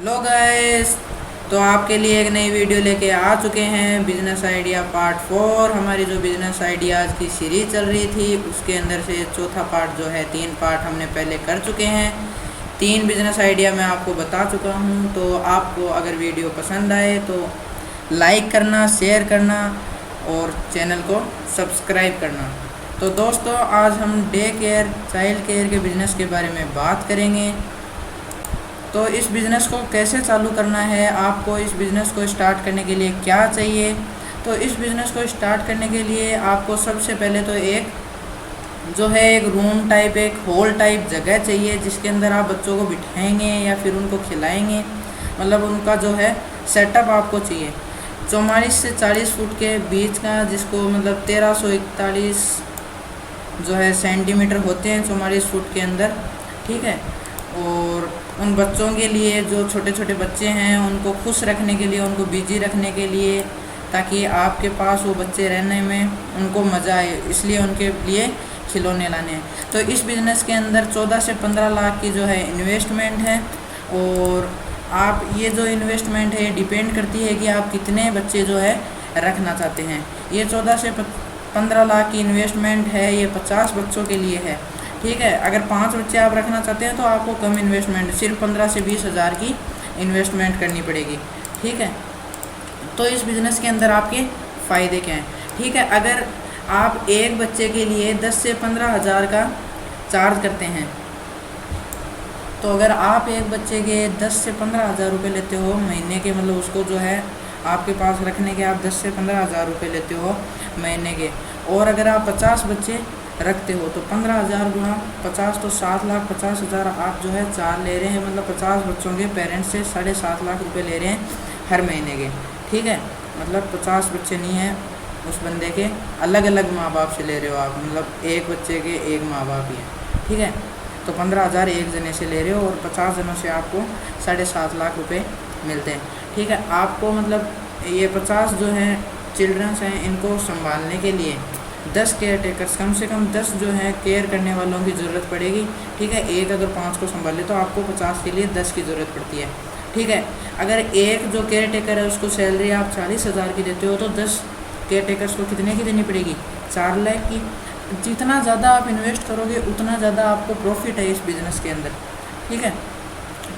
Hello guys, तो आपके लिए एक नई वीडियो लेके आ चुके हैं। Business idea part 4। हमारी जो बिजनेस आइडियाज़ की सीरीज़ चल रही थी उसके अंदर से चौथा पार्ट जो है, 3 पार्ट हमने पहले कर चुके हैं। 3 बिजनेस आइडिया मैं आपको बता चुका हूं। तो आपको अगर वीडियो पसंद आए तो लाइक करना, शेयर करना और चैनल को सब्सक्राइब करना। तो दोस्तों, आज हम डे केयर, चाइल्ड केयर के बिज़नेस के बारे में बात करेंगे। तो इस बिज़नेस को कैसे चालू करना है, आपको इस बिज़नेस को स्टार्ट करने के लिए क्या चाहिए। तो इस बिज़नेस को स्टार्ट करने के लिए आपको सबसे पहले तो एक रूम टाइप, एक हॉल टाइप जगह चाहिए जिसके अंदर आप बच्चों को बिठाएंगे या फिर उनको खिलाएंगे। मतलब उनका जो है सेटअप आपको चाहिए 44 से 40 फुट के बीच का, जिसको मतलब 1341 जो है सेंटीमीटर होते हैं 44 फुट के अंदर, ठीक है। और उन बच्चों के लिए, जो छोटे छोटे बच्चे हैं, उनको खुश रखने के लिए, उनको बिजी रखने के लिए, ताकि आपके पास वो बच्चे रहने में उनको मज़ा आए, इसलिए उनके लिए खिलौने लाने हैं। तो इस बिज़नेस के अंदर 14 से 15 लाख की जो है इन्वेस्टमेंट है। और आप ये जो इन्वेस्टमेंट है डिपेंड करती है कि आप कितने बच्चे जो है रखना चाहते हैं। ये 14 से 15 लाख की इन्वेस्टमेंट है, ये 50 बच्चों के लिए है, ठीक है। अगर 5 बच्चे आप रखना चाहते हैं तो आपको कम इन्वेस्टमेंट, सिर्फ 15 से 20 हज़ार की इन्वेस्टमेंट करनी पड़ेगी, ठीक है। तो इस बिज़नेस के अंदर आपके फ़ायदे क्या हैं, ठीक है। अगर आप एक बच्चे के लिए 10 से 15 हज़ार का चार्ज करते हैं, तो अगर आप एक बच्चे के 10 से 15 हज़ार रुपये लेते हो महीने के, मतलब उसको जो है आपके पास रखने के आप 10 से 15 हज़ार रुपये लेते हो महीने के, और अगर आप 50 बच्चे रखते हो तो 15,000 गुणा 50 तो 7,50,000 आप जो है 4 ले रहे हैं। मतलब 50 बच्चों के पेरेंट्स से 7.5 लाख रुपए ले रहे हैं हर महीने के, ठीक है। मतलब 50 बच्चे नहीं हैं उस बंदे के, अलग अलग माँ बाप से ले रहे हो आप, मतलब एक बच्चे के एक माँ बाप ही है, ठीक है। तो 15,000 एक जने से ले रहे हो और 50 जनों से आपको 7.5 लाख रुपये मिलते हैं, ठीक है। आपको मतलब ये 50 जो हैं चिल्ड्रंस हैं, इनको संभालने के लिए 10 केयर टेकर्स, कम से कम 10 जो है केयर करने वालों की ज़रूरत पड़ेगी, ठीक है। एक अगर 5 को संभाले तो आपको 50 के लिए 10 की ज़रूरत पड़ती है, ठीक है। अगर एक जो केयर टेकर है उसको सैलरी आप 40,000 की देते हो तो 10 केयर टेकर्स को कितने की देनी पड़ेगी, 4 लाख की। जितना ज़्यादा आप इन्वेस्ट करोगे उतना ज़्यादा आपको प्रॉफिट है इस बिज़नेस के अंदर, ठीक है।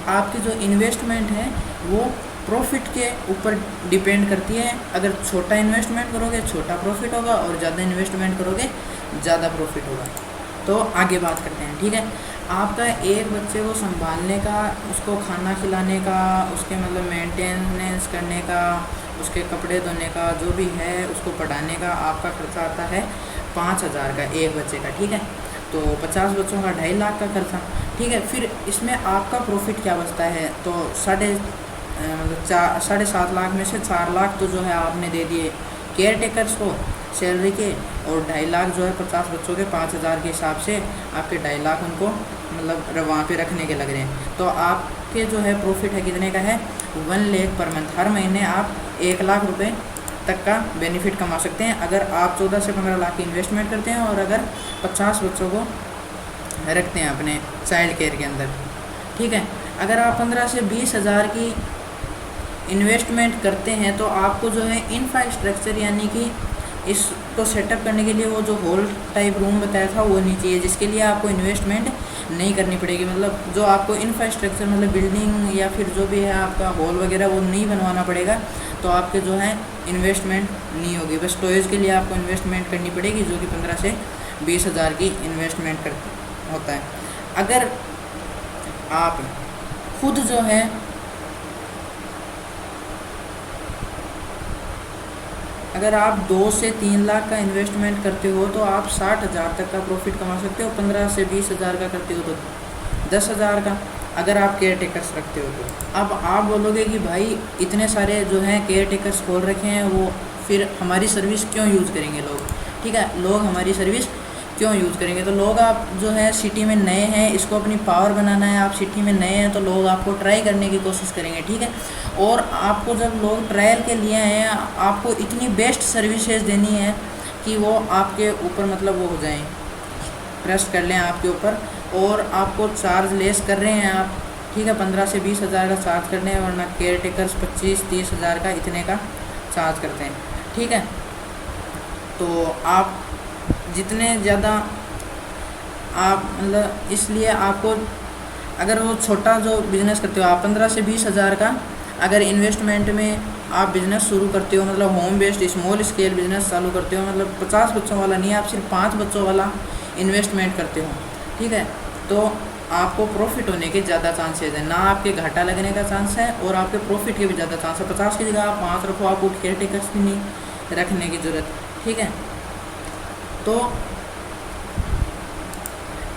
आपकी जो इन्वेस्टमेंट है वो प्रॉफिट के ऊपर डिपेंड करती है। अगर छोटा इन्वेस्टमेंट करोगे छोटा प्रॉफिट होगा, और ज़्यादा इन्वेस्टमेंट करोगे ज़्यादा प्रॉफिट होगा। तो आगे बात करते हैं, ठीक है। आपका एक बच्चे को संभालने का, उसको खाना खिलाने का, उसके मतलब मेंटेनेंस करने का, उसके कपड़े धोने का, जो भी है उसको पढ़ाने का आपका खर्चा आता है 5,000 का एक बच्चे का, ठीक है। तो 50 बच्चों का 2.5 लाख का खर्चा, ठीक है। फिर इसमें आपका प्रॉफिट क्या बचता है, तो 7.5 लाख में से 4 लाख तो जो है आपने दे दिए केयर टेकर्स को सैलरी के, और 2.5 लाख जो है 50 बच्चों के 5,000 के हिसाब से आपके 2.5 लाख उनको मतलब वहाँ पे रखने के लग रहे हैं। तो आपके जो है प्रॉफिट है कितने का है, 1 लाख पर मंथ। हर महीने आप 1 लाख रुपए तक का बेनिफिट कमा सकते हैं अगर आप 14 से 15 लाख की इन्वेस्टमेंट करते हैं और अगर 50 बच्चों को रखते हैं अपने चाइल्ड केयर के अंदर, ठीक है। अगर आप 15 से 20 हज़ार की इन्वेस्टमेंट करते हैं तो आपको जो है इंफ्रास्ट्रक्चर, यानी कि इसको सेटअप करने के लिए वो जो हॉल टाइप रूम बताया था वो नहीं चाहिए, जिसके लिए आपको इन्वेस्टमेंट नहीं करनी पड़ेगी। मतलब जो आपको इंफ्रास्ट्रक्चर, मतलब बिल्डिंग या फिर जो भी है आपका हॉल वगैरह, वो नहीं बनवाना पड़ेगा। तो आपके जो है इन्वेस्टमेंट नहीं होगी, बस स्टोरेज के लिए आपको इन्वेस्टमेंट करनी पड़ेगी, जो कि 15 से 20 हज़ार की इन्वेस्टमेंट होता है। अगर आप खुद जो है अगर आप 2 से 3 लाख का इन्वेस्टमेंट करते हो तो आप 60,000 तक का प्रॉफिट कमा सकते हो। 15 से 20 हज़ार का करते हो तो 10,000 का, अगर आप केयर टेकर्स रखते हो तो। अब आप बोलोगे कि भाई इतने सारे जो हैं केयर टेकर्स खोल रखे हैं, वो फिर हमारी सर्विस क्यों यूज़ करेंगे लोग, ठीक है। लोग हमारी सर्विस क्यों यूज़ करेंगे, तो लोग, आप जो है सिटी में नए हैं, इसको अपनी पावर बनाना है, आप सिटी में नए हैं तो लोग आपको ट्राई करने की कोशिश करेंगे, ठीक है। और आपको जब लोग ट्रायल के लिए हैं, आपको इतनी बेस्ट सर्विसेज देनी है कि वो आपके ऊपर मतलब वो हो जाएं, ट्रस्ट कर लें आपके ऊपर, और आपको चार्ज लेस कर रहे हैं आप ठीक है। 15 से 20 हज़ार का चार्ज करते हैं, वरना केयर टेकर्स 25-30 हज़ार का इतने का चार्ज करते हैं, ठीक है। तो आप जितने ज़्यादा आप मतलब, इसलिए आपको अगर वो छोटा जो बिज़नेस करते हो आप 15 से 20 हज़ार का अगर इन्वेस्टमेंट में आप बिज़नेस शुरू करते हो, मतलब home based small scale business चालू करते हो, मतलब 50 बच्चों वाला नहीं, आप सिर्फ 5 बच्चों वाला इन्वेस्टमेंट करते हो, ठीक है, तो आपको प्रॉफिट होने के ज़्यादा चांसेस हैं, ना आपके घाटा लगने का चांस है और आपके प्रॉफिट के भी ज़्यादा चांस है। 50 की जगह आप 5 रखो, आपको केयर टेकर्स भी नहीं रखने की ज़रूरत, ठीक है। तो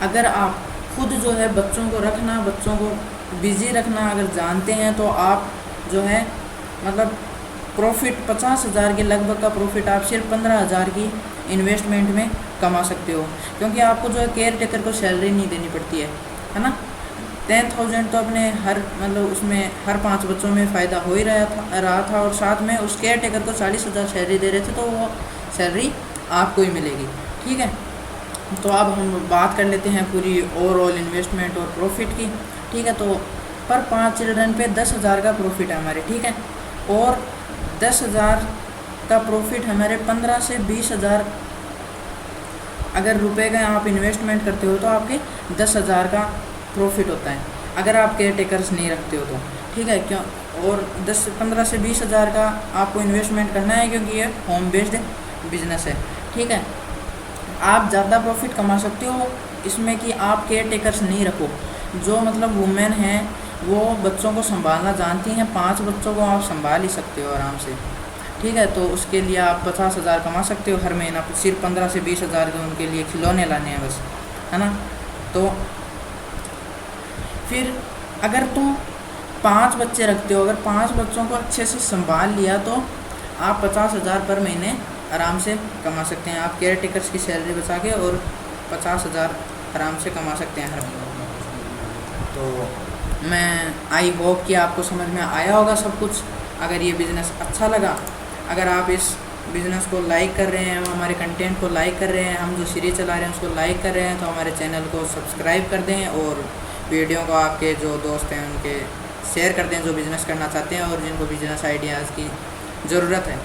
अगर आप खुद जो है बच्चों को रखना, बच्चों को बिज़ी रखना अगर जानते हैं, तो आप जो है मतलब प्रॉफिट 50 हज़ार के लगभग का प्रॉफिट आप सिर्फ 15 हज़ार की इन्वेस्टमेंट में कमा सकते हो, क्योंकि आपको जो है केयर टेकर को सैलरी नहीं देनी पड़ती है ना। 10,000 तो अपने हर मतलब उसमें हर 5 बच्चों में फ़ायदा हो ही रहा था और साथ में उस केयर टेकर को 40 हज़ार सैलरी दे रहे थे, तो वो सैलरी आपको ही मिलेगी, ठीक है। तो अब हम बात कर लेते हैं पूरी ओवरऑल इन्वेस्टमेंट और प्रॉफिट की, ठीक है। तो पर 5 चिल्ड्रन पे 10 हज़ार का प्रॉफिट है हमारे, ठीक है, और 10 हज़ार का प्रॉफिट हमारे 15 से 20 हज़ार अगर रुपए का आप इन्वेस्टमेंट करते हो तो आपके 10 हज़ार का प्रॉफिट होता है, अगर आप केयर टेकर्स नहीं रखते हो तो, ठीक है। क्यों? और 15 से 20 हज़ार का आपको इन्वेस्टमेंट करना है, क्योंकि ये होम बेस्ड बिजनेस है, ठीक है। आप ज़्यादा प्रॉफिट कमा सकते हो इसमें कि आप केयर टेकर्स नहीं रखो। जो मतलब वुमेन हैं वो बच्चों को संभालना जानती हैं, 5 बच्चों को आप संभाल ही सकते हो आराम से, ठीक है। तो उसके लिए आप 50 हज़ार कमा सकते हो हर महीना, सिर्फ 15 से 20 हज़ार के उनके लिए खिलौने लाने हैं बस, है ना। तो फिर अगर तुम 5 बच्चे रखते हो, अगर 5 बच्चों को अच्छे से संभाल लिया तो आप 50 हज़ार पर महीने आराम से कमा सकते हैं। आप केयर टेकर्स की सैलरी बचा के और 50 हज़ार आराम से कमा सकते हैं हर महीने। तो मैं आई होप कि आपको समझ में आया होगा सब कुछ। अगर ये बिज़नेस अच्छा लगा, अगर आप इस बिज़नेस को लाइक कर रहे हैं, हमारे कंटेंट को लाइक कर रहे हैं, हम जो सीरीज चला रहे हैं उसको लाइक कर रहे हैं, तो हमारे चैनल को सब्सक्राइब कर दें और वीडियो को आपके जो दोस्त हैं उनके शेयर कर दें जो बिज़नेस करना चाहते हैं और जिनको बिज़नेस आइडियाज़ की ज़रूरत है।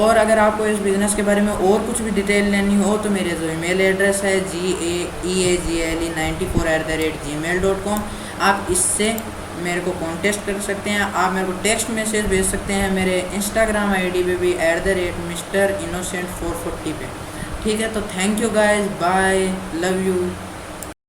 और अगर आपको इस बिज़नेस के बारे में और कुछ भी डिटेल लेनी हो तो मेरे जो ईमेल एड्रेस है gaeagle94@gmail.com, आप इससे मेरे को कॉन्टेक्ट कर सकते हैं। आप मेरे को टेक्स्ट मैसेज भेज सकते हैं मेरे इंस्टाग्राम आईडी पे भी @Mr Innocent 440 पे, ठीक है। तो thank you guys, bye, love you.